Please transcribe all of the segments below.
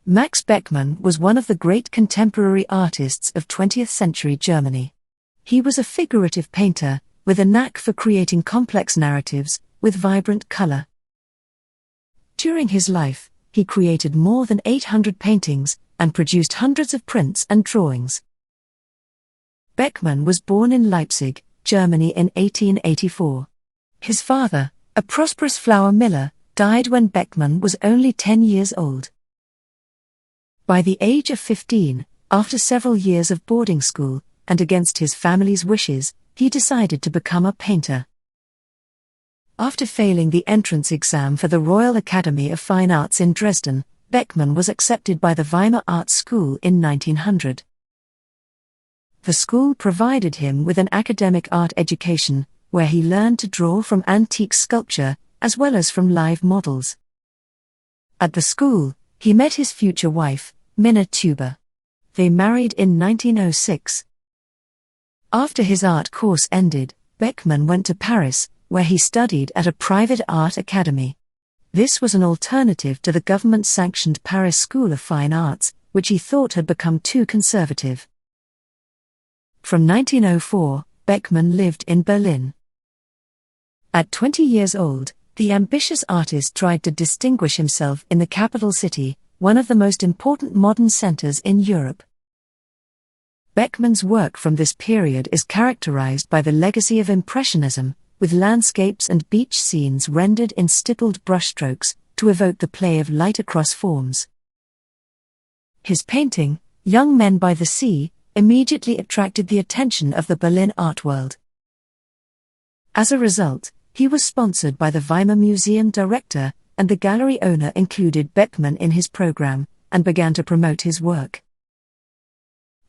Max Beckmann was one of the great contemporary artists of 20th century Germany. He was a figurative painter, with a knack for creating complex narratives, with vibrant color. During his life, he created more than 800 paintings, and produced hundreds of prints and drawings. Beckmann was born in Leipzig, Germany in 1884. His father, a prosperous flour miller, died when Beckmann was only 10 years old. By the age of 15, after several years of boarding school, and against his family's wishes, he decided to become a painter. After failing the entrance exam for the Royal Academy of Fine Arts in Dresden, Beckmann was accepted by the Weimar Art School in 1900. The school provided him with an academic art education, where he learned to draw from antique sculpture, as well as from live models. At the school, he met his future wife, Minna Tuber. They married in 1906. After his art course ended, Beckmann went to Paris, where he studied at a private art academy. This was an alternative to the government-sanctioned Paris School of Fine Arts, which he thought had become too conservative. From 1904, Beckmann lived in Berlin. At 20 years old, the ambitious artist tried to distinguish himself in the capital city, one of the most important modern centers in Europe. Beckmann's work from this period is characterized by the legacy of Impressionism, with landscapes and beach scenes rendered in stippled brushstrokes, to evoke the play of light across forms. His painting, Young Men by the Sea, immediately attracted the attention of the Berlin art world. As a result, he was sponsored by the Weimar Museum director, and the gallery owner included Beckmann in his program, and began to promote his work.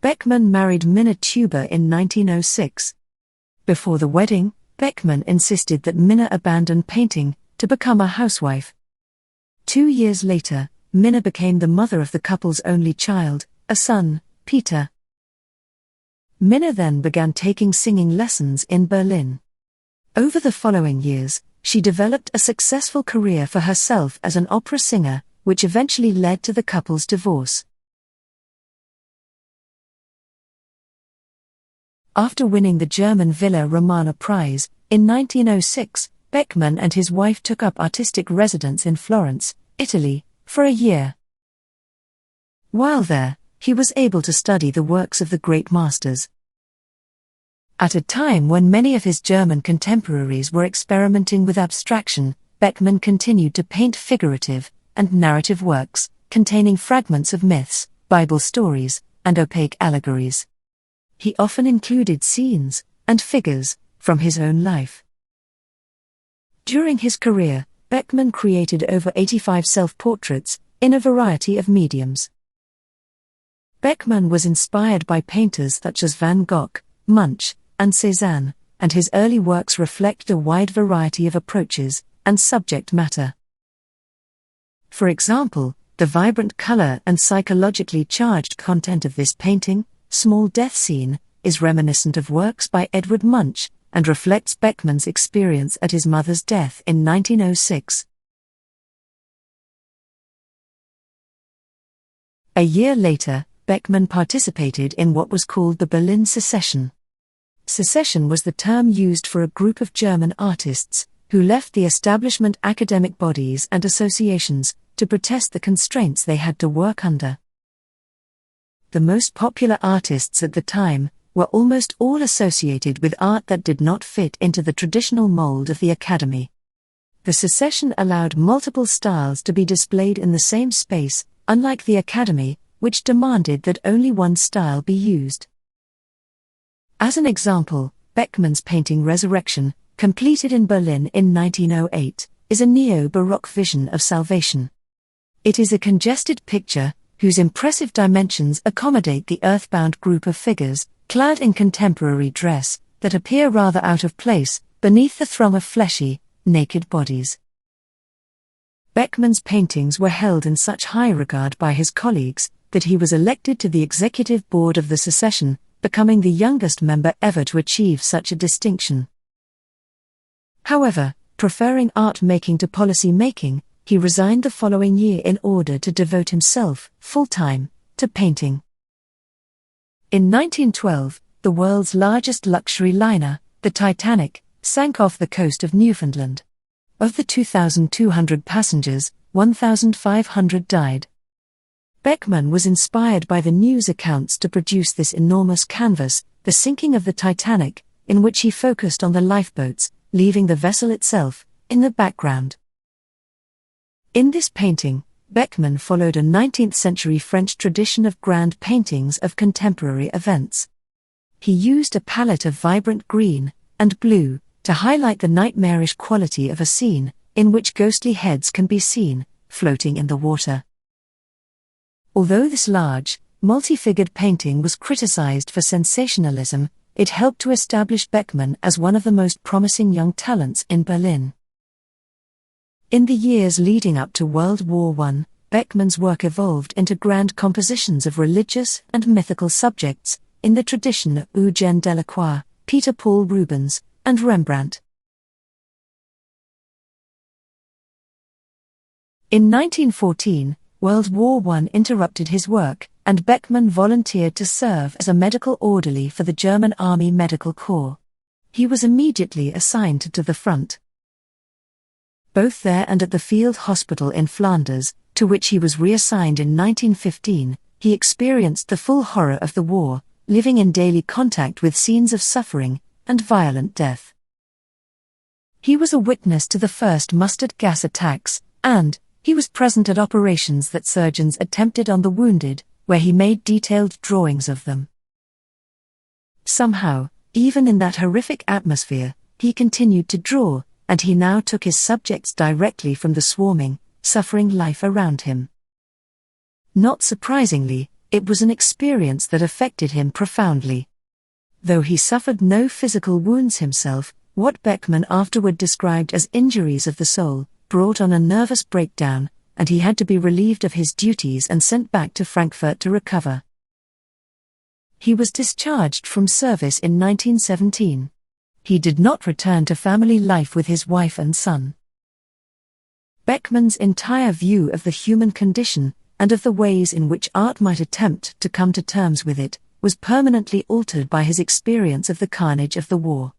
Beckmann married Minna Tuber in 1906. Before the wedding, Beckmann insisted that Minna abandon painting, to become a housewife. 2 years later, Minna became the mother of the couple's only child, a son, Peter. Minna then began taking singing lessons in Berlin. Over the following years, she developed a successful career for herself as an opera singer, which eventually led to the couple's divorce. After winning the German Villa Romana Prize, in 1906, Beckmann and his wife took up artistic residence in Florence, Italy, for a year. While there, he was able to study the works of the great masters. At a time when many of his German contemporaries were experimenting with abstraction, Beckmann continued to paint figurative and narrative works, containing fragments of myths, Bible stories, and opaque allegories. He often included scenes and figures from his own life. During his career, Beckmann created over 85 self-portraits, in a variety of mediums. Beckmann was inspired by painters such as Van Gogh, Munch, and Cézanne, and his early works reflect a wide variety of approaches and subject matter. For example, the vibrant color and psychologically charged content of this painting, Small Death Scene, is reminiscent of works by Edward Munch, and reflects Beckmann's experience at his mother's death in 1906. A year later, Beckmann participated in what was called the Berlin Secession. Secession was the term used for a group of German artists, who left the establishment academic bodies and associations, to protest the constraints they had to work under. The most popular artists at the time were almost all associated with art that did not fit into the traditional mold of the academy. The secession allowed multiple styles to be displayed in the same space, unlike the academy, which demanded that only one style be used. As an example, Beckmann's painting Resurrection, completed in Berlin in 1908, is a neo-Baroque vision of salvation. It is a congested picture, whose impressive dimensions accommodate the earthbound group of figures, clad in contemporary dress, that appear rather out of place, beneath the throng of fleshy, naked bodies. Beckmann's paintings were held in such high regard by his colleagues, that he was elected to the executive board of the secession, becoming the youngest member ever to achieve such a distinction. However, preferring art making to policy making, He resigned the following year in order to devote himself, full-time, to painting. In 1912, the world's largest luxury liner, the Titanic, sank off the coast of Newfoundland. Of the 2,200 passengers, 1,500 died. Beckmann was inspired by the news accounts to produce this enormous canvas, The Sinking of the Titanic, in which he focused on the lifeboats, leaving the vessel itself in the background. In this painting, Beckmann followed a 19th-century French tradition of grand paintings of contemporary events. He used a palette of vibrant green and blue to highlight the nightmarish quality of a scene, in which ghostly heads can be seen, floating in the water. Although this large, multi-figured painting was criticized for sensationalism, it helped to establish Beckmann as one of the most promising young talents in Berlin. In the years leading up to World War I, Beckmann's work evolved into grand compositions of religious and mythical subjects, in the tradition of Eugène Delacroix, Peter Paul Rubens, and Rembrandt. In 1914, World War I interrupted his work, and Beckmann volunteered to serve as a medical orderly for the German Army Medical Corps. He was immediately assigned to the front. Both there and at the field hospital in Flanders, to which he was reassigned in 1915, he experienced the full horror of the war, living in daily contact with scenes of suffering and violent death. He was a witness to the first mustard gas attacks, and he was present at operations that surgeons attempted on the wounded, where he made detailed drawings of them. Somehow, even in that horrific atmosphere, he continued to draw, and he now took his subjects directly from the swarming, suffering life around him. Not surprisingly, it was an experience that affected him profoundly. Though he suffered no physical wounds himself, what Beckmann afterward described as injuries of the soul brought on a nervous breakdown, and he had to be relieved of his duties and sent back to Frankfurt to recover. He was discharged from service in 1917. He did not return to family life with his wife and son. Beckmann's entire view of the human condition, and of the ways in which art might attempt to come to terms with it, was permanently altered by his experience of the carnage of the war.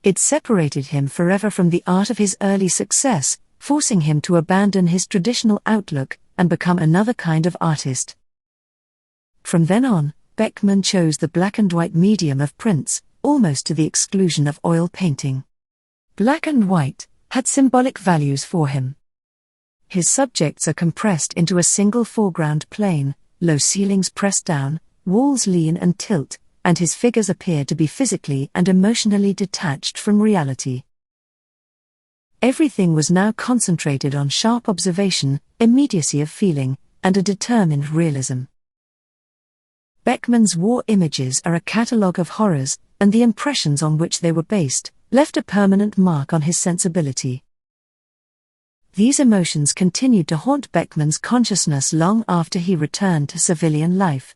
It separated him forever from the art of his early success, forcing him to abandon his traditional outlook and become another kind of artist. From then on, Beckmann chose the black and white medium of prints, almost to the exclusion of oil painting. Black and white had symbolic values for him. His subjects are compressed into a single foreground plane, low ceilings pressed down, walls lean and tilt, and his figures appear to be physically and emotionally detached from reality. Everything was now concentrated on sharp observation, immediacy of feeling, and a determined realism. Beckmann's war images are a catalogue of horrors, and the impressions on which they were based left a permanent mark on his sensibility. These emotions continued to haunt Beckmann's consciousness long after he returned to civilian life.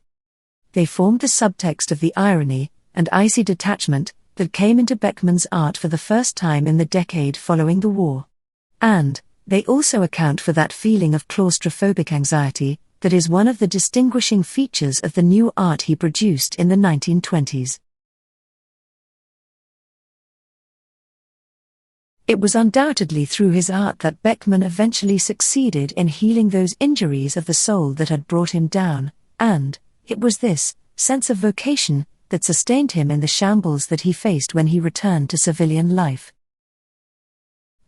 They formed the subtext of the irony and icy detachment that came into Beckmann's art for the first time in the decade following the war. And they also account for that feeling of claustrophobic anxiety that is one of the distinguishing features of the new art he produced in the 1920s. It was undoubtedly through his art that Beckmann eventually succeeded in healing those injuries of the soul that had brought him down, and it was this sense of vocation that sustained him in the shambles that he faced when he returned to civilian life.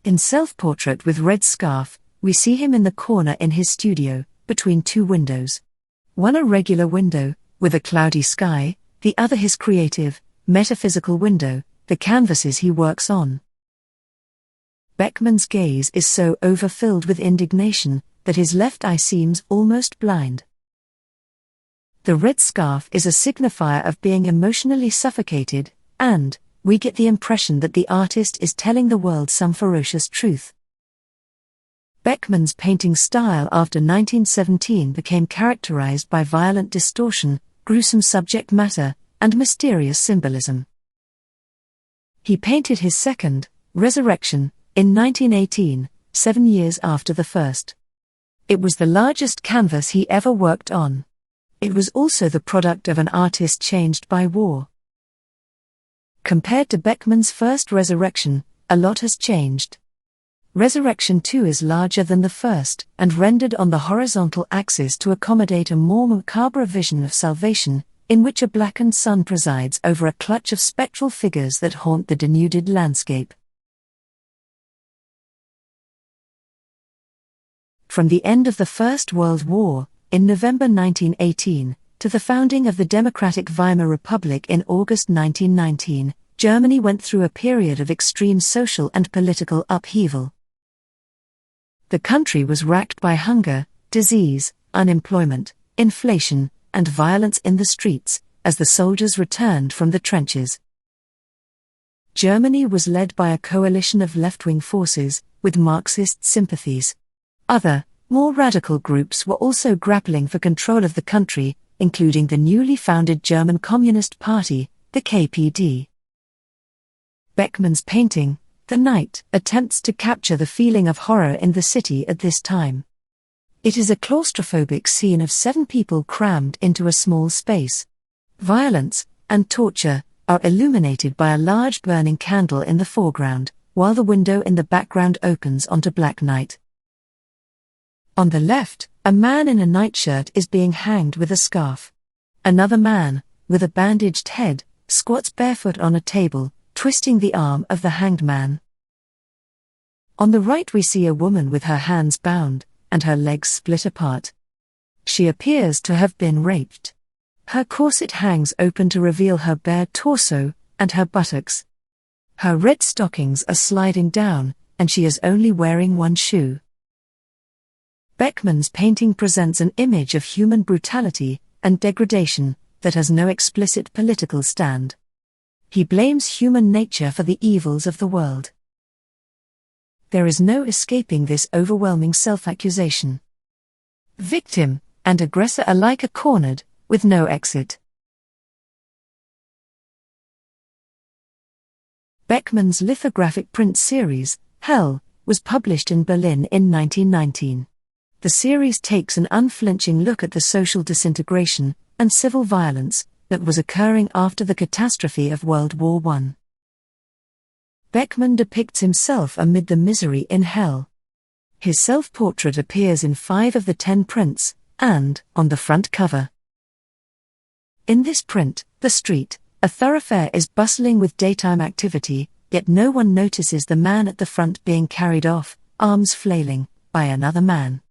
In Self-Portrait with Red Scarf, we see him in the corner in his studio, between two windows. One a regular window, with a cloudy sky, the other his creative, metaphysical window, the canvases he works on. Beckmann's gaze is so overfilled with indignation that his left eye seems almost blind. The red scarf is a signifier of being emotionally suffocated, and we get the impression that the artist is telling the world some ferocious truth. Beckmann's painting style after 1917 became characterized by violent distortion, gruesome subject matter, and mysterious symbolism. He painted his second, Resurrection, in 1918, 7 years after the first. It was the largest canvas he ever worked on. It was also the product of an artist changed by war. Compared to Beckmann's first Resurrection, a lot has changed. Resurrection 2 is larger than the first, and rendered on the horizontal axis to accommodate a more macabre vision of salvation, in which a blackened sun presides over a clutch of spectral figures that haunt the denuded landscape. From the end of the First World War, in November 1918, to the founding of the Democratic Weimar Republic in August 1919, Germany went through a period of extreme social and political upheaval. The country was racked by hunger, disease, unemployment, inflation, and violence in the streets, as the soldiers returned from the trenches. Germany was led by a coalition of left-wing forces, with Marxist sympathies. Other, more radical groups were also grappling for control of the country, including the newly founded German Communist Party, the KPD. Beckmann's painting, The Night, attempts to capture the feeling of horror in the city at this time. It is a claustrophobic scene of 7 people crammed into a small space. Violence and torture are illuminated by a large burning candle in the foreground, while the window in the background opens onto black night. On the left, a man in a nightshirt is being hanged with a scarf. Another man, with a bandaged head, squats barefoot on a table, twisting the arm of the hanged man. On the right we see a woman with her hands bound, and her legs split apart. She appears to have been raped. Her corset hangs open to reveal her bare torso, and her buttocks. Her red stockings are sliding down, and she is only wearing one shoe. Beckmann's painting presents an image of human brutality and degradation that has no explicit political stand. He blames human nature for the evils of the world. There is no escaping this overwhelming self-accusation. Victim and aggressor alike are cornered, with no exit. Beckmann's lithographic print series, Hell, was published in Berlin in 1919. The series takes an unflinching look at the social disintegration and civil violence that was occurring after the catastrophe of World War I. Beckmann depicts himself amid the misery in hell. His self-portrait appears in 5 of the 10 prints, and on the front cover. In this print, the street, a thoroughfare, is bustling with daytime activity, yet no one notices the man at the front being carried off, arms flailing, by another man.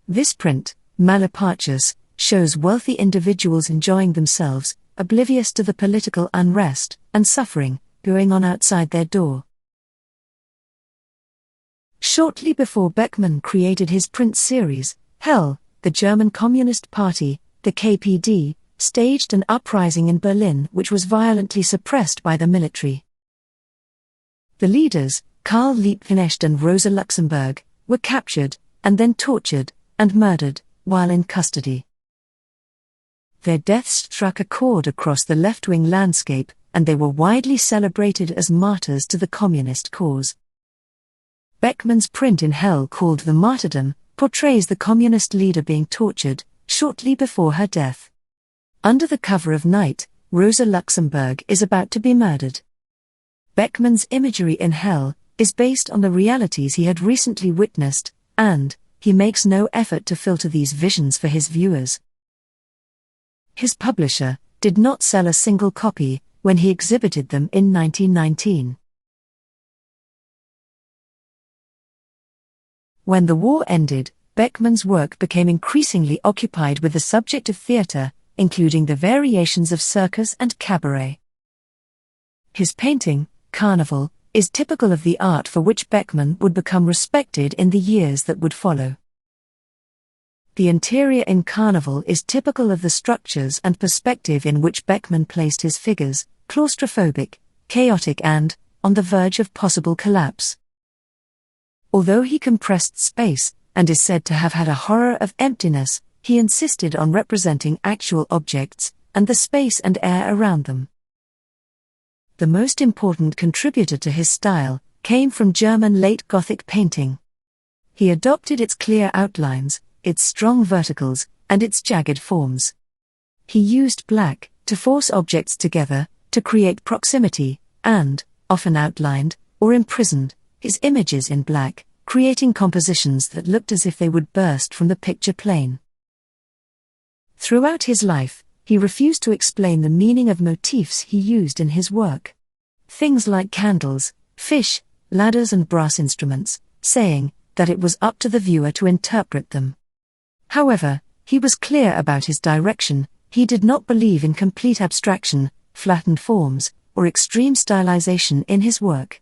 This print, Malapartius, shows wealthy individuals enjoying themselves, oblivious to the political unrest and suffering going on outside their door. Shortly before Beckmann created his print series, Hell, the German Communist Party, the KPD, staged an uprising in Berlin which was violently suppressed by the military. The leaders, Karl Liebknecht and Rosa Luxemburg, were captured, and then tortured, and murdered, while in custody. Their deaths struck a chord across the left-wing landscape, and they were widely celebrated as martyrs to the communist cause. Beckmann's print in Hell, called The Martyrdom, portrays the communist leader being tortured, shortly before her death. Under the cover of night, Rosa Luxemburg is about to be murdered. Beckmann's imagery in Hell is based on the realities he had recently witnessed, and he makes no effort to filter these visions for his viewers. His publisher did not sell a single copy when he exhibited them in 1919. When the war ended, Beckmann's work became increasingly occupied with the subject of theatre, including the variations of circus and cabaret. His painting, Carnival, is typical of the art for which Beckmann would become respected in the years that would follow. The interior in Carnival is typical of the structures and perspective in which Beckmann placed his figures, claustrophobic, chaotic and, on the verge of possible collapse. Although he compressed space, and is said to have had a horror of emptiness, he insisted on representing actual objects, and the space and air around them. The most important contributor to his style came from German late Gothic painting. He adopted its clear outlines, its strong verticals, and its jagged forms. He used black to force objects together, to create proximity, and, often outlined, or imprisoned, his images in black, creating compositions that looked as if they would burst from the picture plane. Throughout his life, he refused to explain the meaning of motifs he used in his work. Things like candles, fish, ladders and brass instruments, saying that it was up to the viewer to interpret them. However, he was clear about his direction. He did not believe in complete abstraction, flattened forms, or extreme stylization in his work.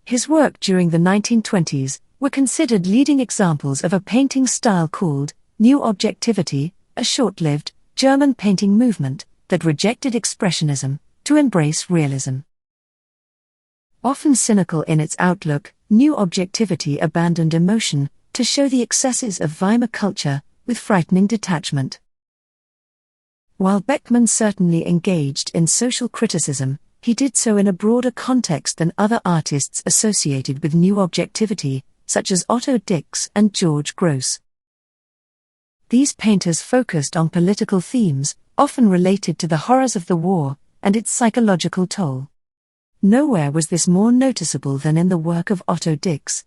His work during the 1920s were considered leading examples of a painting style called New Objectivity, a short-lived German painting movement that rejected expressionism to embrace realism. Often cynical in its outlook, New Objectivity abandoned emotion to show the excesses of Weimar culture with frightening detachment. While Beckmann certainly engaged in social criticism, he did so in a broader context than other artists associated with New Objectivity, such as Otto Dix and George Grosz. These painters focused on political themes, often related to the horrors of the war and its psychological toll. Nowhere was this more noticeable than in the work of Otto Dix.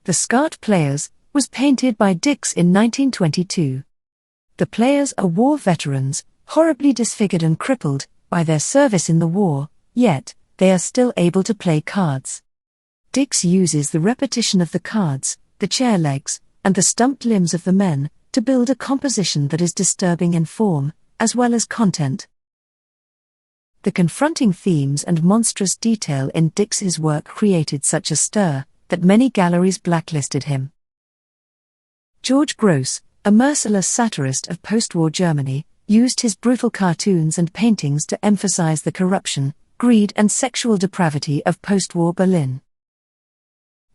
The Skat Players was painted by Dix in 1922. The players are war veterans, horribly disfigured and crippled by their service in the war, yet they are still able to play cards. Dix uses the repetition of the cards, the chair legs, and the stumped limbs of the men to build a composition that is disturbing in form, as well as content. The confronting themes and monstrous detail in Dix's work created such a stir that many galleries blacklisted him. George Grosz, a merciless satirist of post-war Germany, used his brutal cartoons and paintings to emphasize the corruption, greed and sexual depravity of post-war Berlin.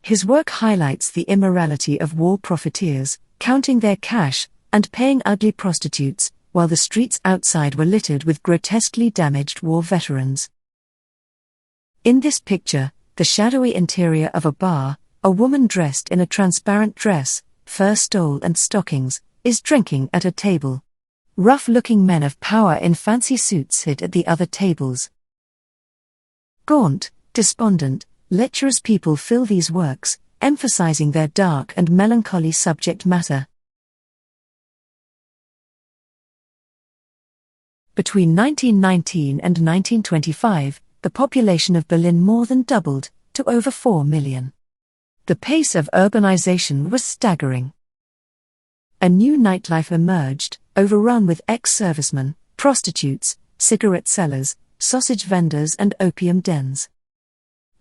His work highlights the immorality of war profiteers, counting their cash and paying ugly prostitutes, while the streets outside were littered with grotesquely damaged war veterans. In this picture, the shadowy interior of a bar, a woman dressed in a transparent dress, fur stole and stockings, is drinking at a table. Rough-looking men of power in fancy suits sit at the other tables. Gaunt, despondent, lecherous people fill these works, emphasizing their dark and melancholy subject matter. Between 1919 and 1925, the population of Berlin more than doubled, to over 4 million. The pace of urbanization was staggering. A new nightlife emerged, overrun with ex-servicemen, prostitutes, cigarette sellers, sausage vendors and opium dens.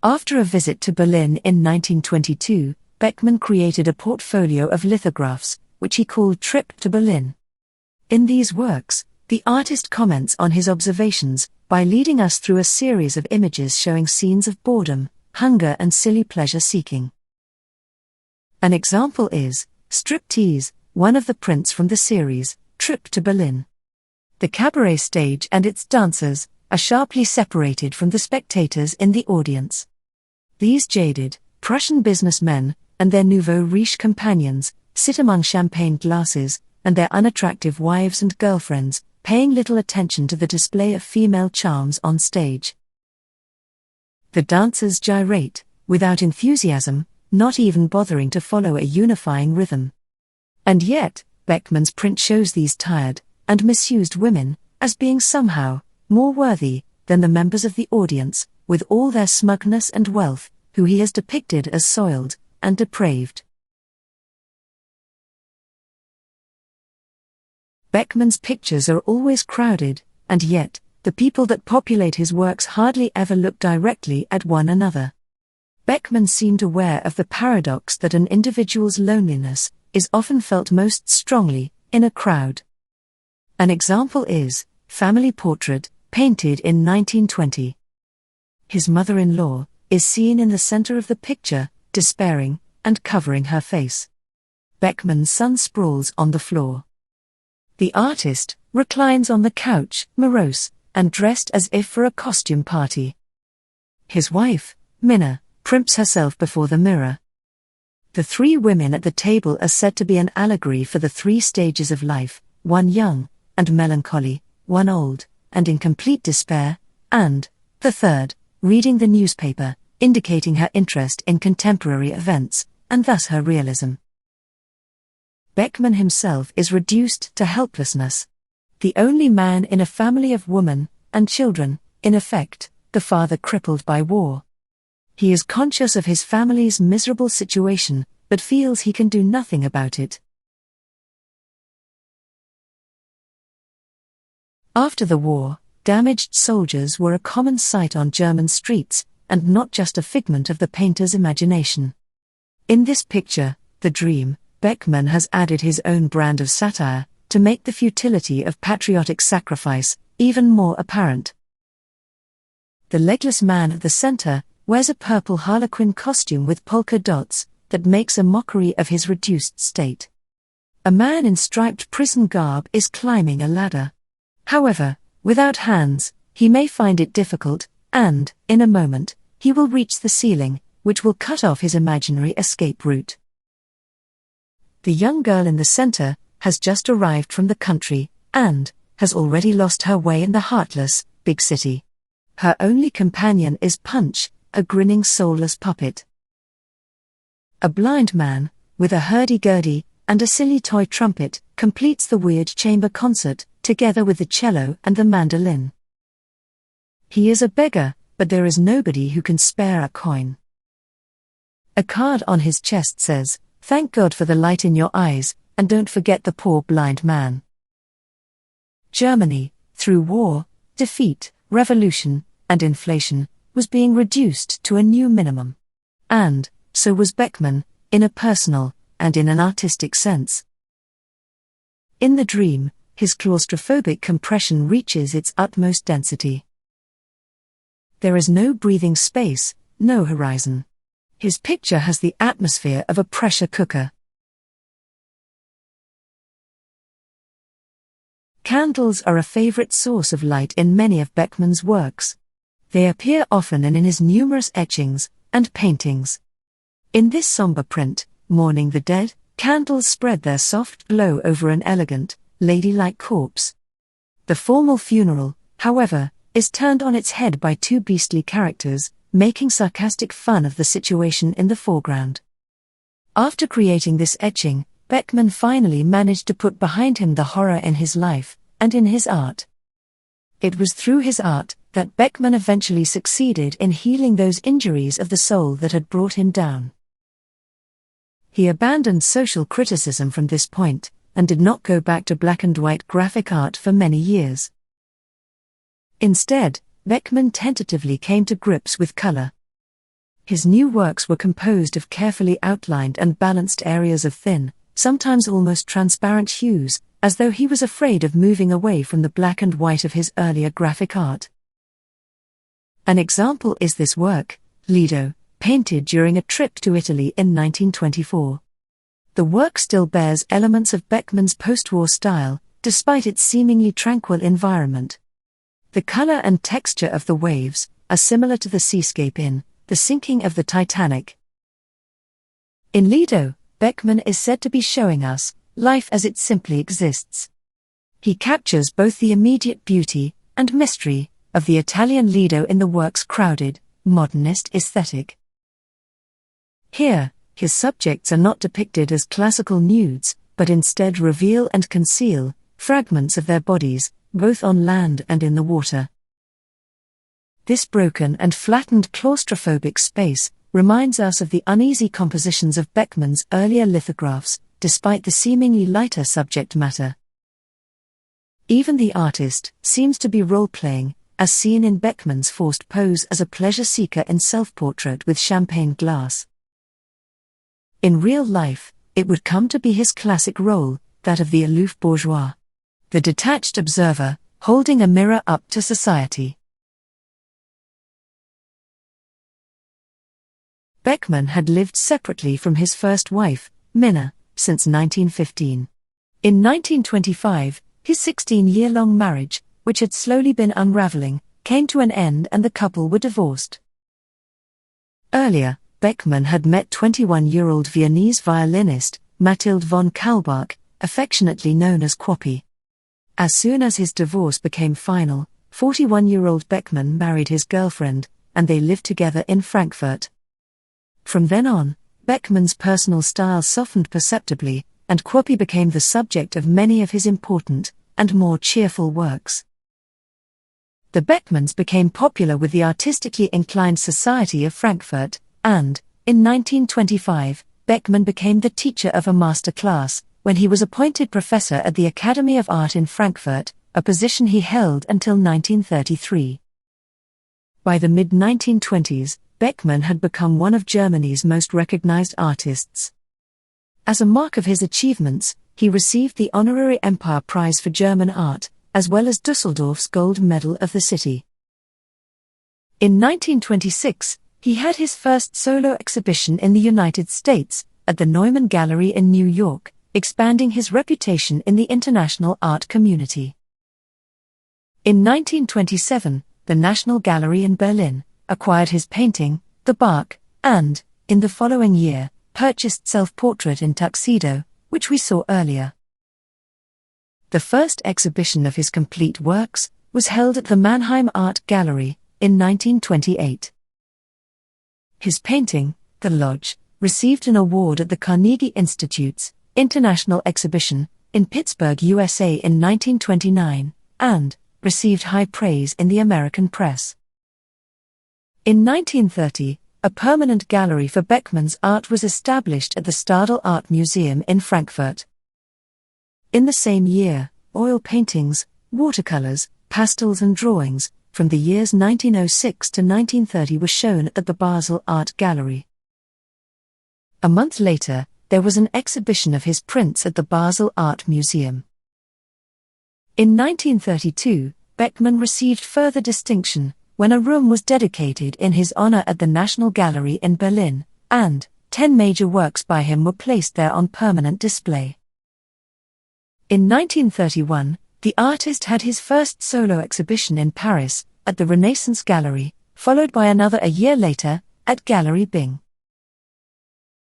After a visit to Berlin in 1922, Beckmann created a portfolio of lithographs, which he called Trip to Berlin. In these works, the artist comments on his observations by leading us through a series of images showing scenes of boredom, hunger and silly pleasure-seeking. An example is Striptease, one of the prints from the series, Trip to Berlin. The cabaret stage and its dancers are sharply separated from the spectators in the audience. These jaded, Prussian businessmen and their nouveau riche companions sit among champagne glasses and their unattractive wives and girlfriends, paying little attention to the display of female charms on stage. The dancers gyrate, without enthusiasm, not even bothering to follow a unifying rhythm. And yet, Beckmann's print shows these tired and misused women as being somehow more worthy than the members of the audience, with all their smugness and wealth, who he has depicted as soiled and depraved. Beckmann's pictures are always crowded, and yet, the people that populate his works hardly ever look directly at one another. Beckmann seemed aware of the paradox that an individual's loneliness is often felt most strongly in a crowd. An example is Family Portrait, painted in 1920. His mother-in-law is seen in the center of the picture, despairing and covering her face. Beckmann's son sprawls on the floor. The artist reclines on the couch, morose, and dressed as if for a costume party. His wife, Minna, primps herself before the mirror. The three women at the table are said to be an allegory for the three stages of life, one young and melancholy, one old and in complete despair, and the third, reading the newspaper, indicating her interest in contemporary events, and thus her realism. Beckmann himself is reduced to helplessness. The only man in a family of women and children, in effect, the father crippled by war. He is conscious of his family's miserable situation, but feels he can do nothing about it. After the war, damaged soldiers were a common sight on German streets, and not just a figment of the painter's imagination. In this picture, The Dream, Beckmann has added his own brand of satire, to make the futility of patriotic sacrifice even more apparent. The legless man at the center wears a purple harlequin costume with polka dots that makes a mockery of his reduced state. A man in striped prison garb is climbing a ladder. However, without hands, he may find it difficult, and, in a moment, he will reach the ceiling, which will cut off his imaginary escape route. The young girl in the center has just arrived from the country, and has already lost her way in the heartless, big city. Her only companion is Punch, a grinning soulless puppet. A blind man, with a hurdy-gurdy and a silly toy trumpet, completes the weird chamber concert, together with the cello and the mandolin. He is a beggar, but there is nobody who can spare a coin. A card on his chest says, "Thank God for the light in your eyes, and don't forget the poor blind man." Germany, through war, defeat, revolution, and inflation, was being reduced to a new minimum. And so was Beckmann, in a personal and in an artistic sense. In The Dream, his claustrophobic compression reaches its utmost density. There is no breathing space, no horizon. His picture has the atmosphere of a pressure cooker. Candles are a favorite source of light in many of Beckmann's works. They appear often in his numerous etchings and paintings. In this somber print, Mourning the Dead, candles spread their soft glow over an elegant, ladylike corpse. The formal funeral, however, is turned on its head by two beastly characters, making sarcastic fun of the situation in the foreground. After creating this etching, Beckmann finally managed to put behind him the horror in his life, and in his art. It was through his art that Beckmann eventually succeeded in healing those injuries of the soul that had brought him down. He abandoned social criticism from this point, and did not go back to black and white graphic art for many years. Instead, Beckmann tentatively came to grips with color. His new works were composed of carefully outlined and balanced areas of thin, sometimes almost transparent hues, as though he was afraid of moving away from the black and white of his earlier graphic art. An example is this work, Lido, painted during a trip to Italy in 1924. The work still bears elements of Beckmann's post-war style, despite its seemingly tranquil environment. The color and texture of the waves are similar to the seascape in The Sinking of the Titanic. In Lido, Beckmann is said to be showing us life as it simply exists. He captures both the immediate beauty and mystery of the Italian Lido in the work's crowded, modernist aesthetic. Here, his subjects are not depicted as classical nudes, but instead reveal and conceal fragments of their bodies, both on land and in the water. This broken and flattened claustrophobic space reminds us of the uneasy compositions of Beckmann's earlier lithographs, despite the seemingly lighter subject matter. Even the artist seems to be role-playing, as seen in Beckmann's forced pose as a pleasure seeker in self-portrait with champagne glass. In real life, it would come to be his classic role, that of the aloof bourgeois, the detached observer, holding a mirror up to society. Beckmann had lived separately from his first wife, Minna, since 1915. In 1925, his 16-year-long marriage which had slowly been unraveling, came to an end and the couple were divorced. Earlier, Beckmann had met 21-year-old Viennese violinist, Mathilde von Kaulbach, affectionately known as Quoppy. As soon as his divorce became final, 41-year-old Beckmann married his girlfriend, and they lived together in Frankfurt. From then on, Beckmann's personal style softened perceptibly, and Quoppy became the subject of many of his important, and more cheerful works. The Beckmanns became popular with the artistically inclined society of Frankfurt, and, in 1925, Beckmann became the teacher of a master class, when he was appointed professor at the Academy of Art in Frankfurt, a position he held until 1933. By the mid-1920s, Beckmann had become one of Germany's most recognized artists. As a mark of his achievements, he received the Honorary Empire Prize for German Art, as well as Düsseldorf's Gold Medal of the City. In 1926, he had his first solo exhibition in the United States, at the Neumann Gallery in New York, expanding his reputation in the international art community. In 1927, the National Gallery in Berlin acquired his painting, The Bark, and, in the following year, purchased Self-Portrait in Tuxedo, which we saw earlier. The first exhibition of his complete works was held at the Mannheim Art Gallery in 1928. His painting, The Lodge, received an award at the Carnegie Institute's International Exhibition in Pittsburgh, USA in 1929, and received high praise in the American press. In 1930, a permanent gallery for Beckmann's art was established at the Stadel Art Museum in Frankfurt. In the same year, oil paintings, watercolors, pastels and drawings, from the years 1906 to 1930 were shown at the Basel Art Gallery. A month later, there was an exhibition of his prints at the Basel Art Museum. In 1932, Beckmann received further distinction, when a room was dedicated in his honor at the National Gallery in Berlin, and 10 major works by him were placed there on permanent display. In 1931, the artist had his first solo exhibition in Paris, at the Renaissance Gallery, followed by another a year later, at Gallery Bing.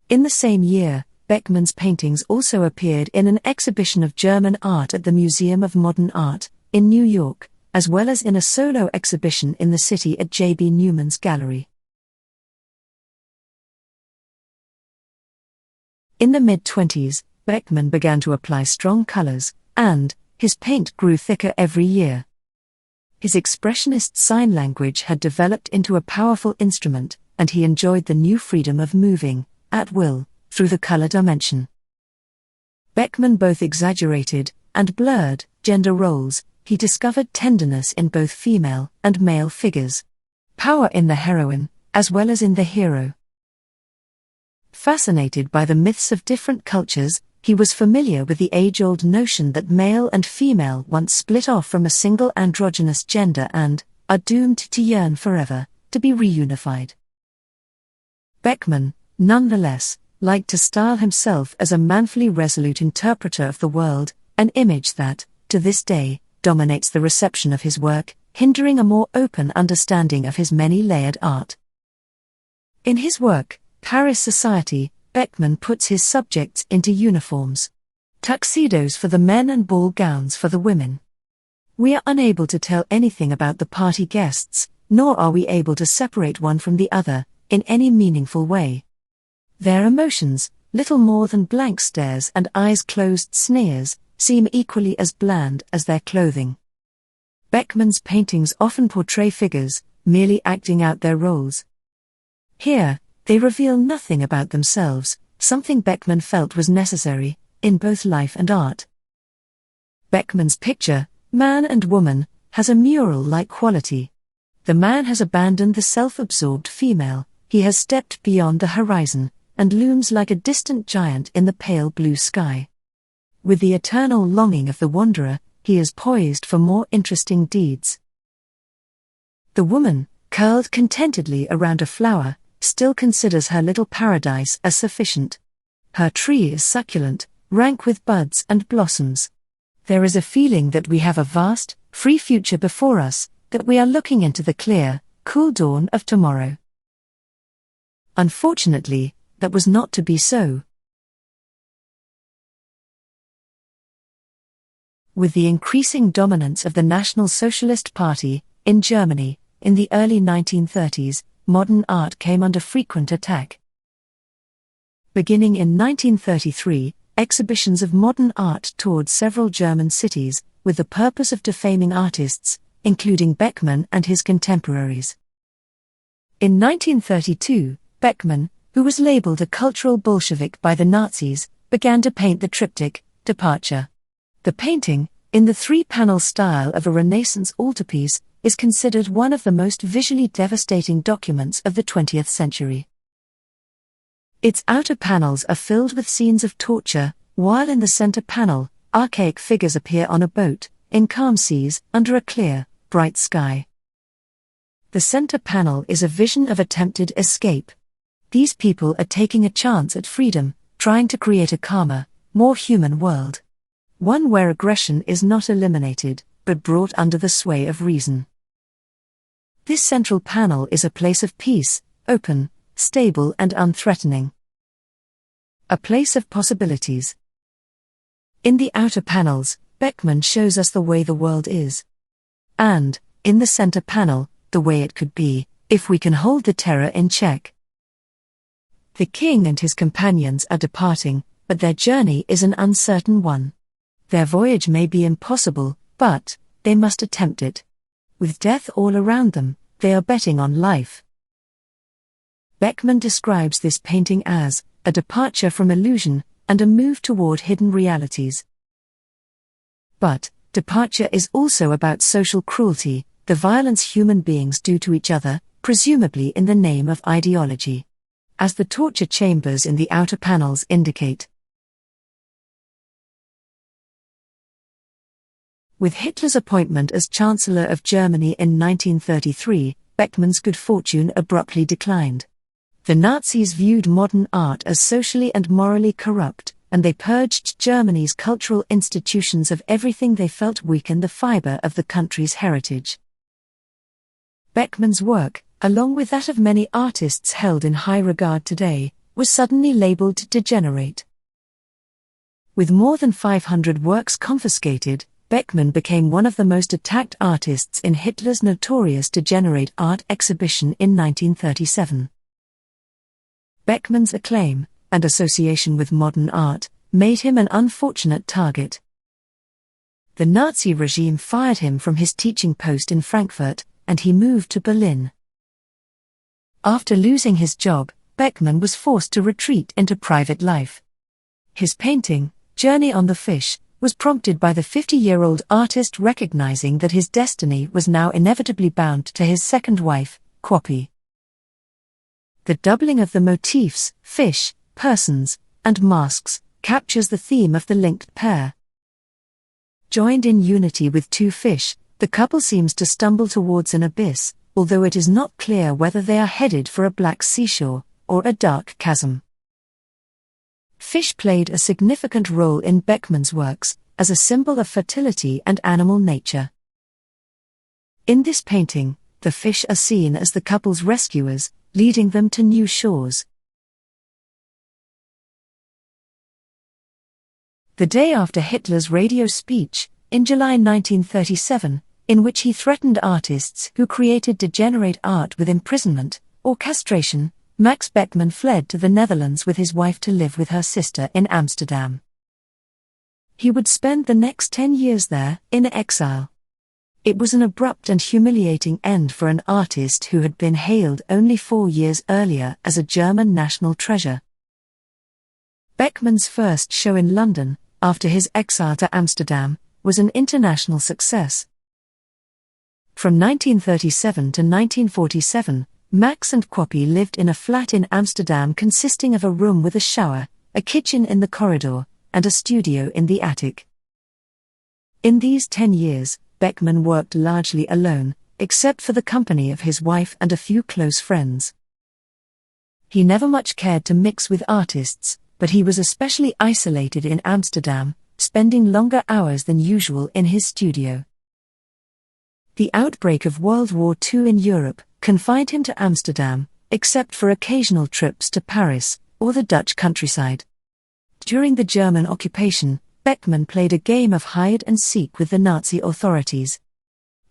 In the same year, Beckmann's paintings also appeared in an exhibition of German art at the Museum of Modern Art, in New York, as well as in a solo exhibition in the city at J.B. Newman's Gallery. In the mid-20s, Beckmann began to apply strong colors, and his paint grew thicker every year. His expressionist sign language had developed into a powerful instrument, and he enjoyed the new freedom of moving, at will, through the color dimension. Beckmann both exaggerated and blurred gender roles. He discovered tenderness in both female and male figures, power in the heroine, as well as in the hero. Fascinated by the myths of different cultures, he was familiar with the age-old notion that male and female once split off from a single androgynous gender and are doomed to yearn forever, to be reunified. Beckmann, nonetheless, liked to style himself as a manfully resolute interpreter of the world, an image that, to this day, dominates the reception of his work, hindering a more open understanding of his many-layered art. In his work, Paris Society, Beckmann puts his subjects into uniforms. Tuxedos for the men and ball gowns for the women. We are unable to tell anything about the party guests, nor are we able to separate one from the other, in any meaningful way. Their emotions, little more than blank stares and eyes-closed sneers, seem equally as bland as their clothing. Beckmann's paintings often portray figures, merely acting out their roles. Here, they reveal nothing about themselves, something Beckmann felt was necessary, in both life and art. Beckmann's picture, Man and Woman, has a mural-like quality. The man has abandoned the self-absorbed female, he has stepped beyond the horizon, and looms like a distant giant in the pale blue sky. With the eternal longing of the wanderer, he is poised for more interesting deeds. The woman, curled contentedly around a flower, still considers her little paradise as sufficient. Her tree is succulent, rank with buds and blossoms. There is a feeling that we have a vast, free future before us, that we are looking into the clear, cool dawn of tomorrow. Unfortunately, that was not to be so. With the increasing dominance of the National Socialist Party in Germany, in the early 1930s, modern art came under frequent attack. Beginning in 1933, exhibitions of modern art toured several German cities, with the purpose of defaming artists, including Beckmann and his contemporaries. In 1932, Beckmann, who was labeled a cultural Bolshevik by the Nazis, began to paint the triptych, Departure. The painting, in the three-panel style of a Renaissance altarpiece, is considered one of the most visually devastating documents of the 20th century. Its outer panels are filled with scenes of torture, while in the center panel, archaic figures appear on a boat, in calm seas, under a clear, bright sky. The center panel is a vision of attempted escape. These people are taking a chance at freedom, trying to create a calmer, more human world. One where aggression is not eliminated, but brought under the sway of reason. This central panel is a place of peace, open, stable and unthreatening. A place of possibilities. In the outer panels, Beckmann shows us the way the world is. And, in the center panel, the way it could be, if we can hold the terror in check. The king and his companions are departing, but their journey is an uncertain one. Their voyage may be impossible, but they must attempt it. With death all around them, they are betting on life. Beckmann describes this painting as a departure from illusion and a move toward hidden realities. But departure is also about social cruelty, the violence human beings do to each other, presumably in the name of ideology. As the torture chambers in the outer panels indicate. With Hitler's appointment as Chancellor of Germany in 1933, Beckmann's good fortune abruptly declined. The Nazis viewed modern art as socially and morally corrupt, and they purged Germany's cultural institutions of everything they felt weakened the fiber of the country's heritage. Beckmann's work, along with that of many artists held in high regard today, was suddenly labeled degenerate. With more than 500 works confiscated, Beckmann became one of the most attacked artists in Hitler's notorious Degenerate art exhibition in 1937. Beckmann's acclaim, and association with modern art, made him an unfortunate target. The Nazi regime fired him from his teaching post in Frankfurt, and he moved to Berlin. After losing his job, Beckmann was forced to retreat into private life. His painting, Journey on the Fish, was prompted by the 50-year-old artist recognizing that his destiny was now inevitably bound to his second wife, Quoppy. The doubling of the motifs, fish, persons, and masks, captures the theme of the linked pair. Joined in unity with two fish, the couple seems to stumble towards an abyss, although it is not clear whether they are headed for a black seashore, or a dark chasm. Fish played a significant role in Beckmann's works, as a symbol of fertility and animal nature. In this painting, the fish are seen as the couple's rescuers, leading them to new shores. The day after Hitler's radio speech, in July 1937, in which he threatened artists who created degenerate art with imprisonment or castration, Max Beckmann fled to the Netherlands with his wife to live with her sister in Amsterdam. He would spend the next 10 years there, in exile. It was an abrupt and humiliating end for an artist who had been hailed only 4 years earlier as a German national treasure. Beckmann's first show in London, after his exile to Amsterdam, was an international success. From 1937 to 1947, Max and Quoppy lived in a flat in Amsterdam consisting of a room with a shower, a kitchen in the corridor, and a studio in the attic. In these 10 years, Beckmann worked largely alone, except for the company of his wife and a few close friends. He never much cared to mix with artists, but he was especially isolated in Amsterdam, spending longer hours than usual in his studio. The outbreak of World War II in Europe confined him to Amsterdam, except for occasional trips to Paris or the Dutch countryside. During the German occupation, Beckmann played a game of hide and seek with the Nazi authorities.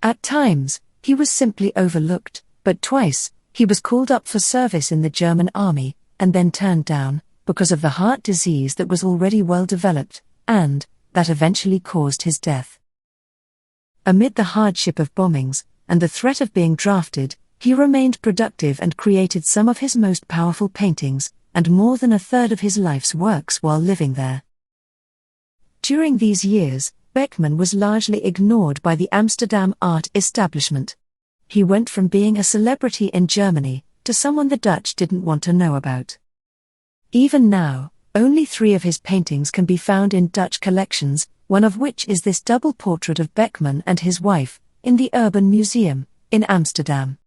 At times, he was simply overlooked, but twice, he was called up for service in the German army, and then turned down, because of the heart disease that was already well developed, and that eventually caused his death. Amid the hardship of bombings, and the threat of being drafted, he remained productive and created some of his most powerful paintings, and more than a third of his life's works while living there. During these years, Beckmann was largely ignored by the Amsterdam art establishment. He went from being a celebrity in Germany to someone the Dutch didn't want to know about. Even now, only 3 of his paintings can be found in Dutch collections, one of which is this double portrait of Beckmann and his wife, in the Urban Museum, in Amsterdam.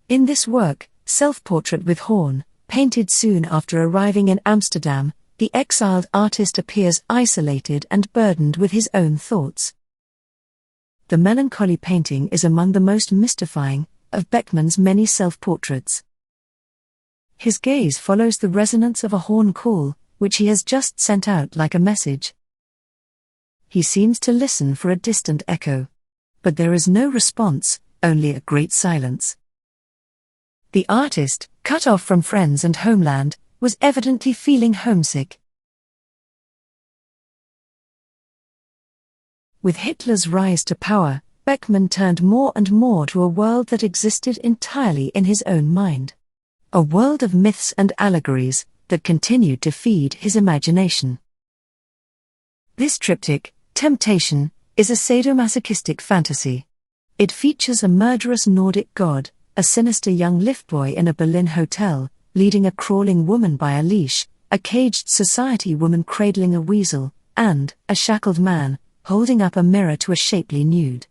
In this work, Self-Portrait with Horn, painted soon after arriving in Amsterdam, the exiled artist appears isolated and burdened with his own thoughts. The melancholy painting is among the most mystifying of Beckmann's many self-portraits. His gaze follows the resonance of a horn call, which he has just sent out like a message. He seems to listen for a distant echo. But there is no response, only a great silence. The artist, cut off from friends and homeland, was evidently feeling homesick. With Hitler's rise to power, Beckmann turned more and more to a world that existed entirely in his own mind. A world of myths and allegories that continued to feed his imagination. This triptych, Temptation, is a sadomasochistic fantasy. It features a murderous Nordic god, a sinister young liftboy in a Berlin hotel, leading a crawling woman by a leash, a caged society woman cradling a weasel, and a shackled man, holding up a mirror to a shapely nude.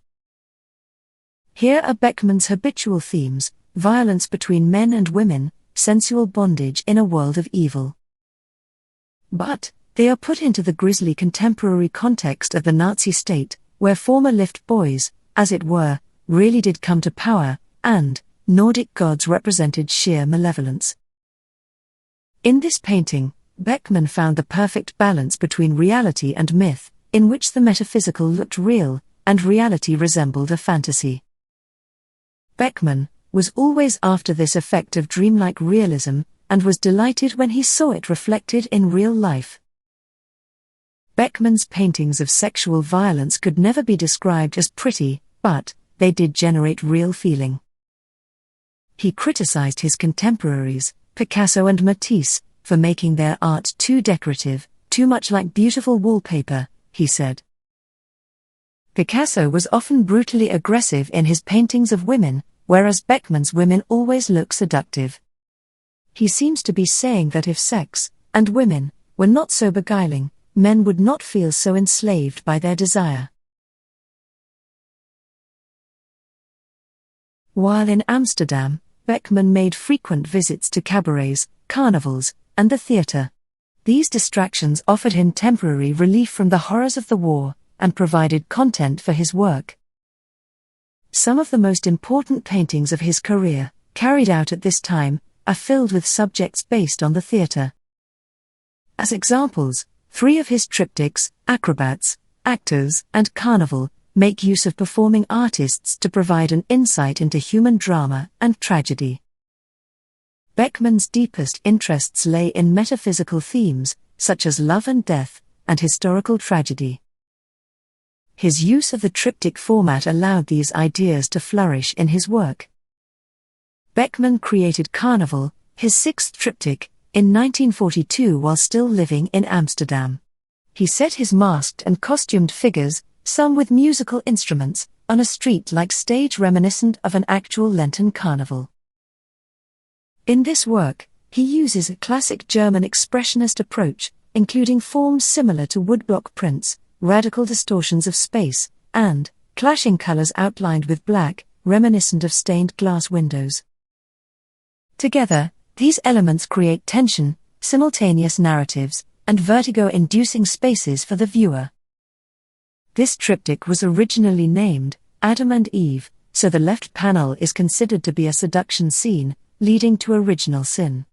Here are Beckmann's habitual themes: violence between men and women, sensual bondage in a world of evil. But they are put into the grisly contemporary context of the Nazi state, where former lift boys, as it were, really did come to power, and Nordic gods represented sheer malevolence. In this painting, Beckmann found the perfect balance between reality and myth, in which the metaphysical looked real, and reality resembled a fantasy. Beckmann was always after this effect of dreamlike realism, and was delighted when he saw it reflected in real life. Beckmann's paintings of sexual violence could never be described as pretty, but they did generate real feeling. He criticized his contemporaries, Picasso and Matisse, for making their art too decorative, too much like beautiful wallpaper, he said. Picasso was often brutally aggressive in his paintings of women, whereas Beckmann's women always look seductive. He seems to be saying that if sex, and women, were not so beguiling, men would not feel so enslaved by their desire. While in Amsterdam, Beckmann made frequent visits to cabarets, carnivals, and the theatre. These distractions offered him temporary relief from the horrors of the war, and provided content for his work. Some of the most important paintings of his career, carried out at this time, are filled with subjects based on the theatre. As examples, 3 of his triptychs, Acrobats, Actors, and Carnival, make use of performing artists to provide an insight into human drama and tragedy. Beckmann's deepest interests lay in metaphysical themes, such as love and death, and historical tragedy. His use of the triptych format allowed these ideas to flourish in his work. Beckmann created Carnival, his 6th triptych, in 1942 while still living in Amsterdam. He set his masked and costumed figures, some with musical instruments, on a street-like stage reminiscent of an actual Lenten carnival. In this work, he uses a classic German expressionist approach, including forms similar to woodblock prints, radical distortions of space, and clashing colors outlined with black, reminiscent of stained glass windows. Together, these elements create tension, simultaneous narratives, and vertigo-inducing spaces for the viewer. This triptych was originally named Adam and Eve, so the left panel is considered to be a seduction scene, leading to original sin.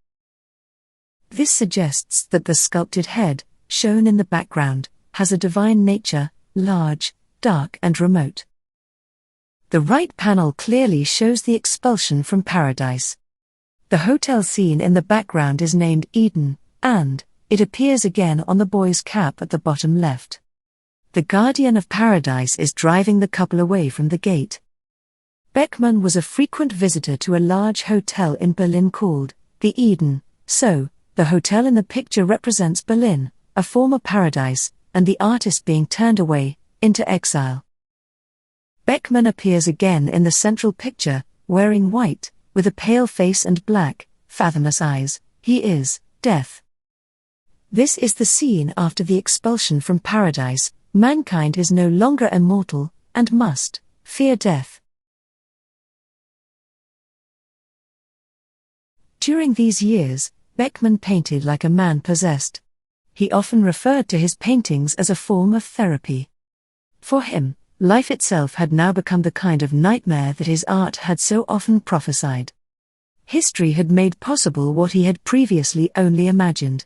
This suggests that the sculpted head, shown in the background, has a divine nature, large, dark and remote. The right panel clearly shows the expulsion from paradise. The hotel scene in the background is named Eden, and it appears again on the boy's cap at the bottom left. The guardian of paradise is driving the couple away from the gate. Beckmann was a frequent visitor to a large hotel in Berlin called the Eden, so the hotel in the picture represents Berlin, a former paradise, and the artist being turned away, into exile. Beckmann appears again in the central picture, wearing white, with a pale face and black, fathomless eyes. He is death. This is the scene after the expulsion from paradise. Mankind is no longer immortal, and must fear death. During these years, Beckmann painted like a man possessed. He often referred to his paintings as a form of therapy. For him, life itself had now become the kind of nightmare that his art had so often prophesied. History had made possible what he had previously only imagined.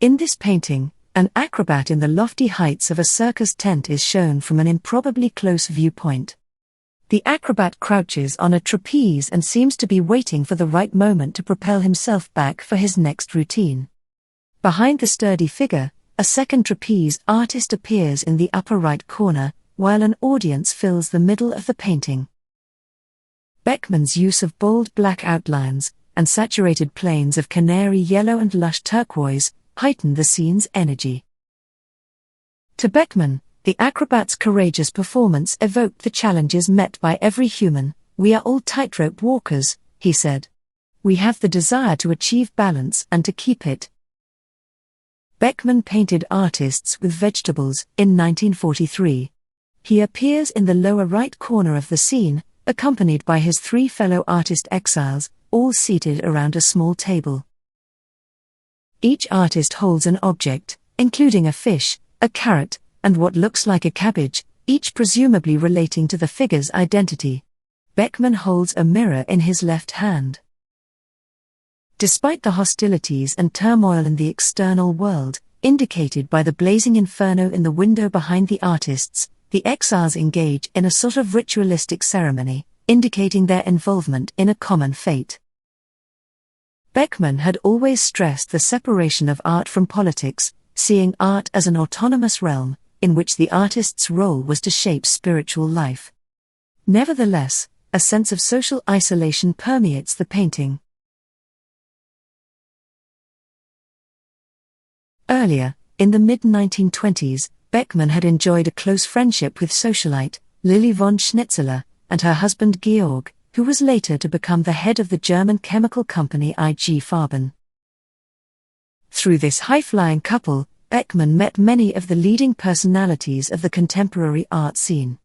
In this painting, an acrobat in the lofty heights of a circus tent is shown from an improbably close viewpoint. The acrobat crouches on a trapeze and seems to be waiting for the right moment to propel himself back for his next routine. Behind the sturdy figure, a second trapeze artist appears in the upper right corner, while an audience fills the middle of the painting. Beckmann's use of bold black outlines and saturated planes of canary yellow and lush turquoise heightened the scene's energy. To Beckmann, the acrobat's courageous performance evoked the challenges met by every human. "We are all tightrope walkers," he said. "We have the desire to achieve balance and to keep it." Beckmann painted artists with vegetables in 1943. He appears in the lower right corner of the scene, accompanied by his three fellow artist exiles, all seated around a small table. Each artist holds an object, including a fish, a carrot, and what looks like a cabbage, each presumably relating to the figure's identity. Beckmann holds a mirror in his left hand. Despite the hostilities and turmoil in the external world, indicated by the blazing inferno in the window behind the artists, the exiles engage in a sort of ritualistic ceremony, indicating their involvement in a common fate. Beckmann had always stressed the separation of art from politics, seeing art as an autonomous realm, in which the artist's role was to shape spiritual life. Nevertheless, a sense of social isolation permeates the painting. Earlier, in the mid-1920s, Beckmann had enjoyed a close friendship with socialite Lili von Schnitzler and her husband Georg, who was later to become the head of the German chemical company IG Farben. Through this high-flying couple, Beckmann met many of the leading personalities of the contemporary art scene.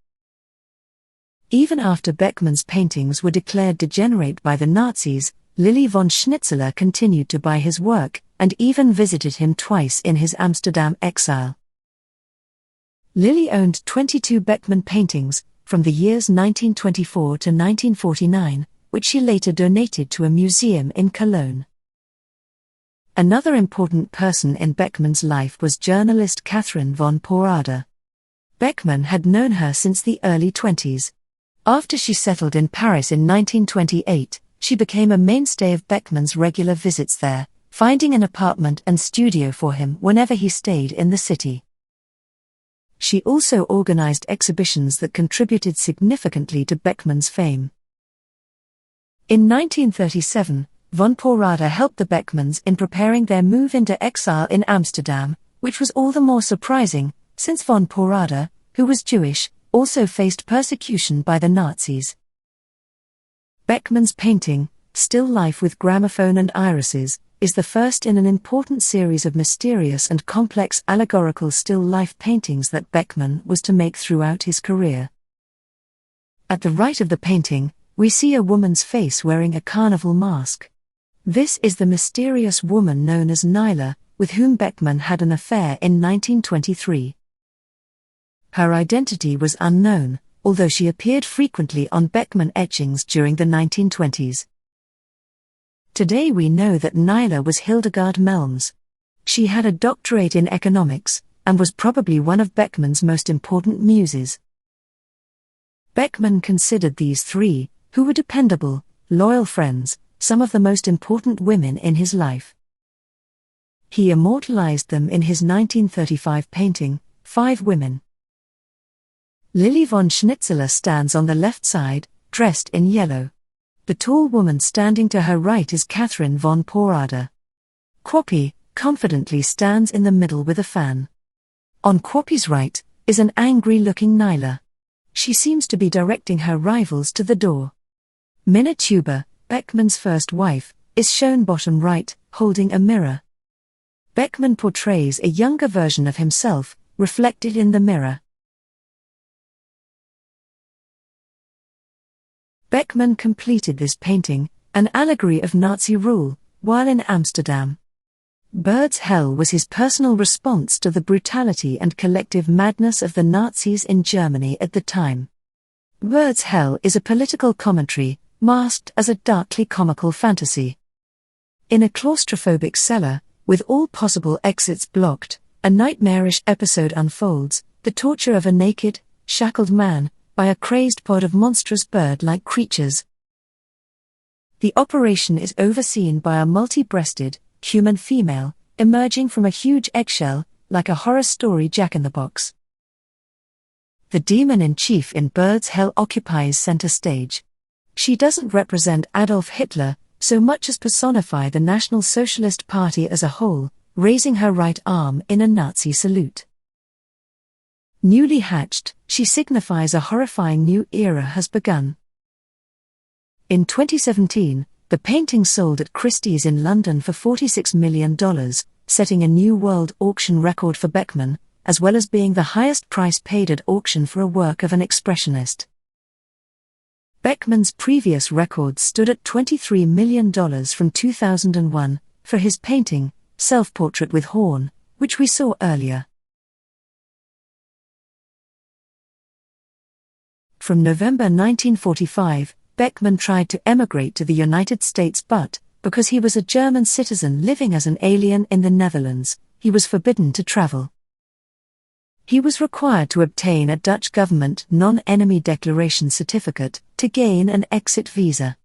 Even after Beckmann's paintings were declared degenerate by the Nazis, Lili von Schnitzler continued to buy his work, and even visited him twice in his Amsterdam exile. Lili owned 22 Beckmann paintings, from the years 1924 to 1949, which she later donated to a museum in Cologne. Another important person in Beckmann's life was journalist Catherine von Porada. Beckmann had known her since the early 20s. After she settled in Paris in 1928, she became a mainstay of Beckmann's regular visits there, finding an apartment and studio for him whenever he stayed in the city. She also organized exhibitions that contributed significantly to Beckmann's fame. In 1937, von Porada helped the Beckmanns in preparing their move into exile in Amsterdam, which was all the more surprising, since von Porada, who was Jewish, also faced persecution by the Nazis. Beckmann's painting, Still Life with Gramophone and Irises, is the first in an important series of mysterious and complex allegorical still life paintings that Beckmann was to make throughout his career. At the right of the painting, we see a woman's face wearing a carnival mask. This is the mysterious woman known as Nyla, with whom Beckmann had an affair in 1923. Her identity was unknown, although she appeared frequently on Beckmann etchings during the 1920s. Today we know that Nyla was Hildegard Melms. She had a doctorate in economics, and was probably one of Beckmann's most important muses. Beckmann considered these three, who were dependable, loyal friends, some of the most important women in his life. He immortalized them in his 1935 painting, 5 Women. Lily von Schnitzler stands on the left side, dressed in yellow. The tall woman standing to her right is Catherine von Porada. Quoppy confidently stands in the middle with a fan. On Quoppy's right is an angry-looking Nyla. She seems to be directing her rivals to the door. Minna Tuber, Beckmann's first wife, is shown bottom right, holding a mirror. Beckmann portrays a younger version of himself, reflected in the mirror. Beckmann completed this painting, an allegory of Nazi rule, while in Amsterdam. Bird's Hell was his personal response to the brutality and collective madness of the Nazis in Germany at the time. Bird's Hell is a political commentary, masked as a darkly comical fantasy. In a claustrophobic cellar, with all possible exits blocked, a nightmarish episode unfolds, the torture of a naked, shackled man, by a crazed pod of monstrous bird-like creatures. The operation is overseen by a multi-breasted, human female, emerging from a huge eggshell, like a horror story Jack-in-the-Box. The demon-in-chief in Bird's Hell occupies center stage. She doesn't represent Adolf Hitler, so much as personify the National Socialist Party as a whole, raising her right arm in a Nazi salute. Newly hatched, she signifies a horrifying new era has begun. In 2017, the painting sold at Christie's in London for $46 million, setting a new world auction record for Beckmann, as well as being the highest price paid at auction for a work of an expressionist. Beckmann's previous record stood at $23 million from 2001, for his painting, Self-Portrait with Horn, which we saw earlier. From November 1945, Beckmann tried to emigrate to the United States but, because he was a German citizen living as an alien in the Netherlands, he was forbidden to travel. He was required to obtain a Dutch government non-enemy declaration certificate to gain an exit visa.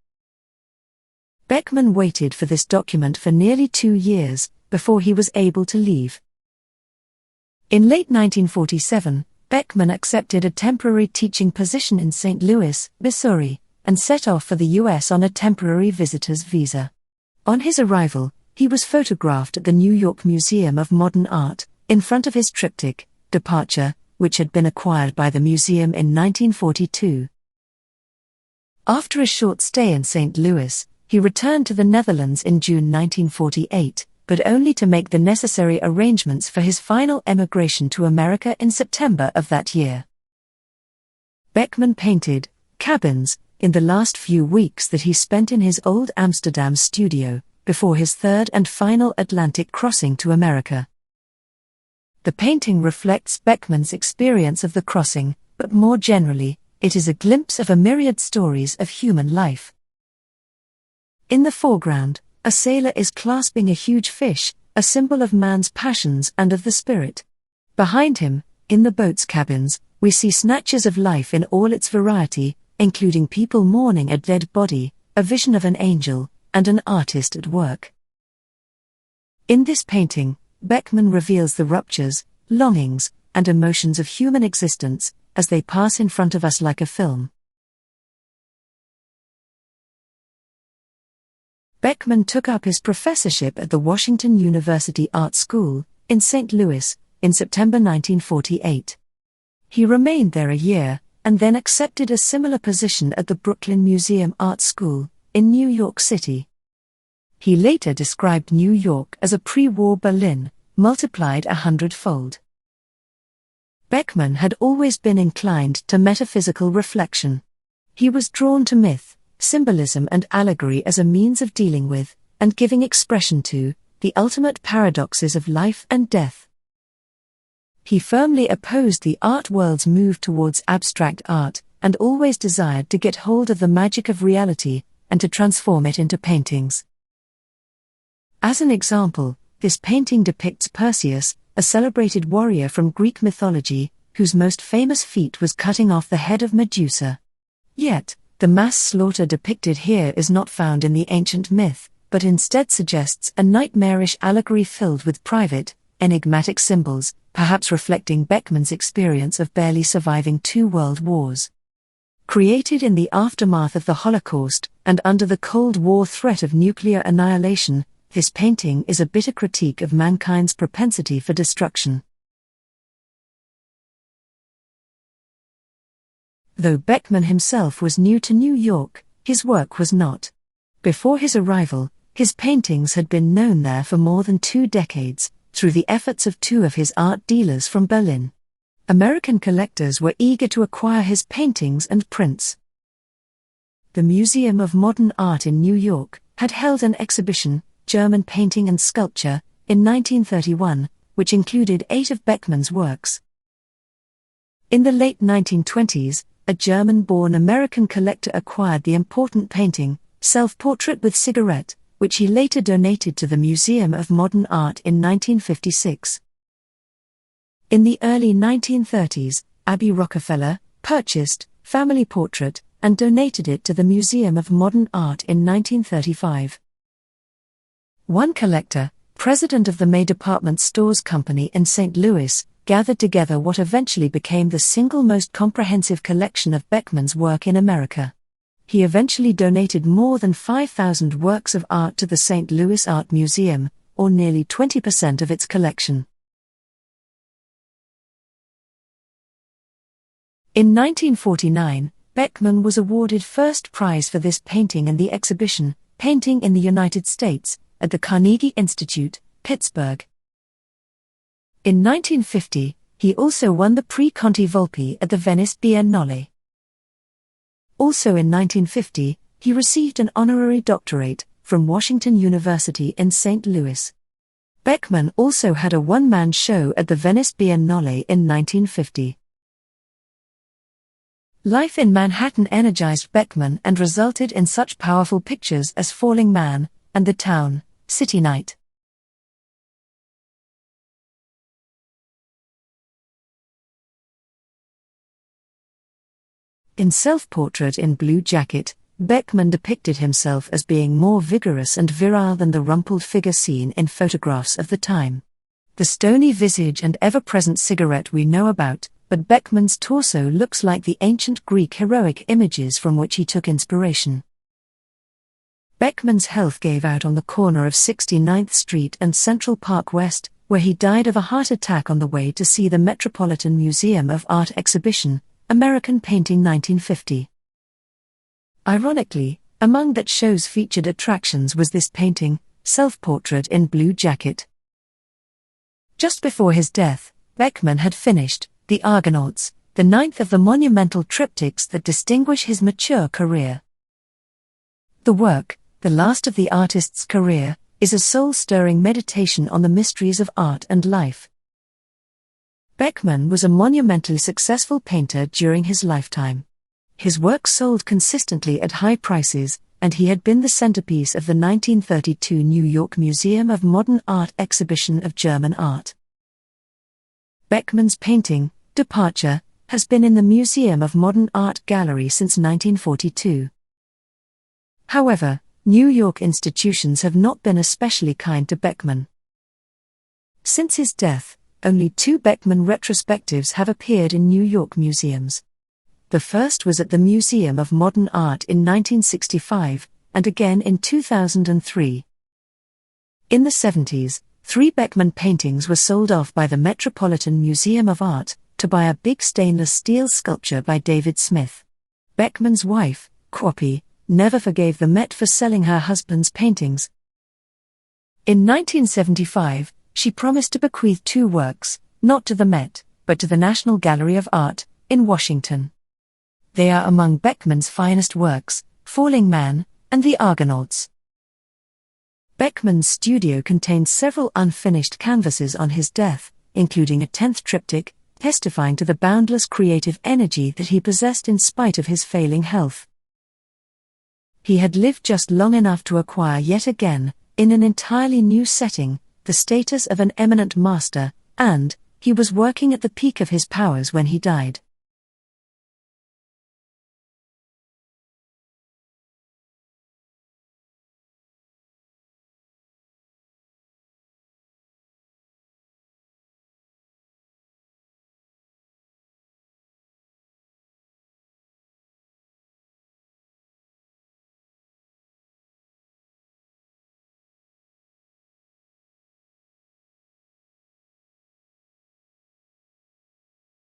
Beckmann waited for this document for nearly 2 years, before he was able to leave. In late 1947, Beckmann accepted a temporary teaching position in St. Louis, Missouri, and set off for the U.S. on a temporary visitor's visa. On his arrival, he was photographed at the New York Museum of Modern Art, in front of his triptych, Departure, which had been acquired by the museum in 1942. After a short stay in St. Louis, he returned to the Netherlands in June 1948, but only to make the necessary arrangements for his final emigration to America in September of that year. Beckmann painted cabins in the last few weeks that he spent in his old Amsterdam studio, before his third and final Atlantic crossing to America. The painting reflects Beckmann's experience of the crossing, but more generally, it is a glimpse of a myriad stories of human life. In the foreground, a sailor is clasping a huge fish, a symbol of man's passions and of the spirit. Behind him, in the boat's cabins, we see snatches of life in all its variety, including people mourning a dead body, a vision of an angel, and an artist at work. In this painting, Beckmann reveals the ruptures, longings, and emotions of human existence, as they pass in front of us like a film. Beckmann took up his professorship at the Washington University Art School, in St. Louis, in September 1948. He remained there a year, and then accepted a similar position at the Brooklyn Museum Art School, in New York City. He later described New York as a pre-war Berlin, multiplied 100-fold. Beckmann had always been inclined to metaphysical reflection. He was drawn to myth, symbolism and allegory as a means of dealing with, and giving expression to, The Ultimate Paradoxes of Life and Death. He firmly opposed the art world's move towards abstract art, and always desired to get hold of the magic of reality, and to transform it into paintings. As an example, this painting depicts Perseus, a celebrated warrior from Greek mythology, whose most famous feat was cutting off the head of Medusa. Yet, the mass slaughter depicted here is not found in the ancient myth, but instead suggests a nightmarish allegory filled with private, enigmatic symbols, perhaps reflecting Beckmann's experience of barely surviving 2 world wars. Created in the aftermath of the Holocaust, and under the Cold War threat of nuclear annihilation, this painting is a bitter critique of mankind's propensity for destruction. Though Beckmann himself was new to New York, his work was not. Before his arrival, his paintings had been known there for more than 2 decades, through the efforts of 2 of his art dealers from Berlin. American collectors were eager to acquire his paintings and prints. The Museum of Modern Art in New York had held an exhibition, German Painting and Sculpture, in 1931, which included 8 of Beckmann's works. In the late 1920s, a German-born American collector acquired the important painting, Self-Portrait with Cigarette, which he later donated to the Museum of Modern Art in 1956. In the early 1930s, Abby Rockefeller purchased Family Portrait and donated it to the Museum of Modern Art in 1935. One collector, president of the May Department Stores Company in St. Louis, gathered together what eventually became the single most comprehensive collection of Beckmann's work in America. He eventually donated more than 5,000 works of art to the St. Louis Art Museum, or nearly 20% of its collection. In 1949, Beckmann was awarded first prize for this painting in the exhibition, Painting in the United States, at the Carnegie Institute, Pittsburgh. In 1950, he also won the Prix Conti Volpi at the Venice Biennale. Also in 1950, he received an honorary doctorate from Washington University in St. Louis. Beckmann also had a one-man show at the Venice Biennale in 1950. Life in Manhattan energized Beckmann and resulted in such powerful pictures as Falling Man and The Town, City Night. In Self-Portrait in Blue Jacket, Beckmann depicted himself as being more vigorous and virile than the rumpled figure seen in photographs of the time. The stony visage and ever-present cigarette we know about, but Beckmann's torso looks like the ancient Greek heroic images from which he took inspiration. Beckmann's health gave out on the corner of 69th Street and Central Park West, where he died of a heart attack on the way to see the Metropolitan Museum of Art exhibition, American Painting 1950. Ironically, among that show's featured attractions was this painting, Self-Portrait in Blue Jacket. Just before his death, Beckmann had finished The Argonauts, the 9th of the monumental triptychs that distinguish his mature career. The work, the last of the artist's career, is a soul-stirring meditation on the mysteries of art and life. Beckmann was a monumentally successful painter during his lifetime. His work sold consistently at high prices, and he had been the centerpiece of the 1932 New York Museum of Modern Art exhibition of German art. Beckmann's painting, Departure, has been in the Museum of Modern Art gallery since 1942. However, New York institutions have not been especially kind to Beckmann. Since his death, only 2 Beckmann retrospectives have appeared in New York museums. The first was at the Museum of Modern Art in 1965, and again in 2003. In the 70s, 3 Beckmann paintings were sold off by the Metropolitan Museum of Art, to buy a big stainless steel sculpture by David Smith. Beckmann's wife, Quoppy, never forgave the Met for selling her husband's paintings. In 1975, she promised to bequeath 2 works, not to the Met, but to the National Gallery of Art, in Washington. They are among Beckmann's finest works, Falling Man and The Argonauts. Beckmann's studio contained several unfinished canvases on his death, including a 10th triptych, testifying to the boundless creative energy that he possessed in spite of his failing health. He had lived just long enough to acquire yet again, in an entirely new setting, the status of an eminent master, and he was working at the peak of his powers when he died.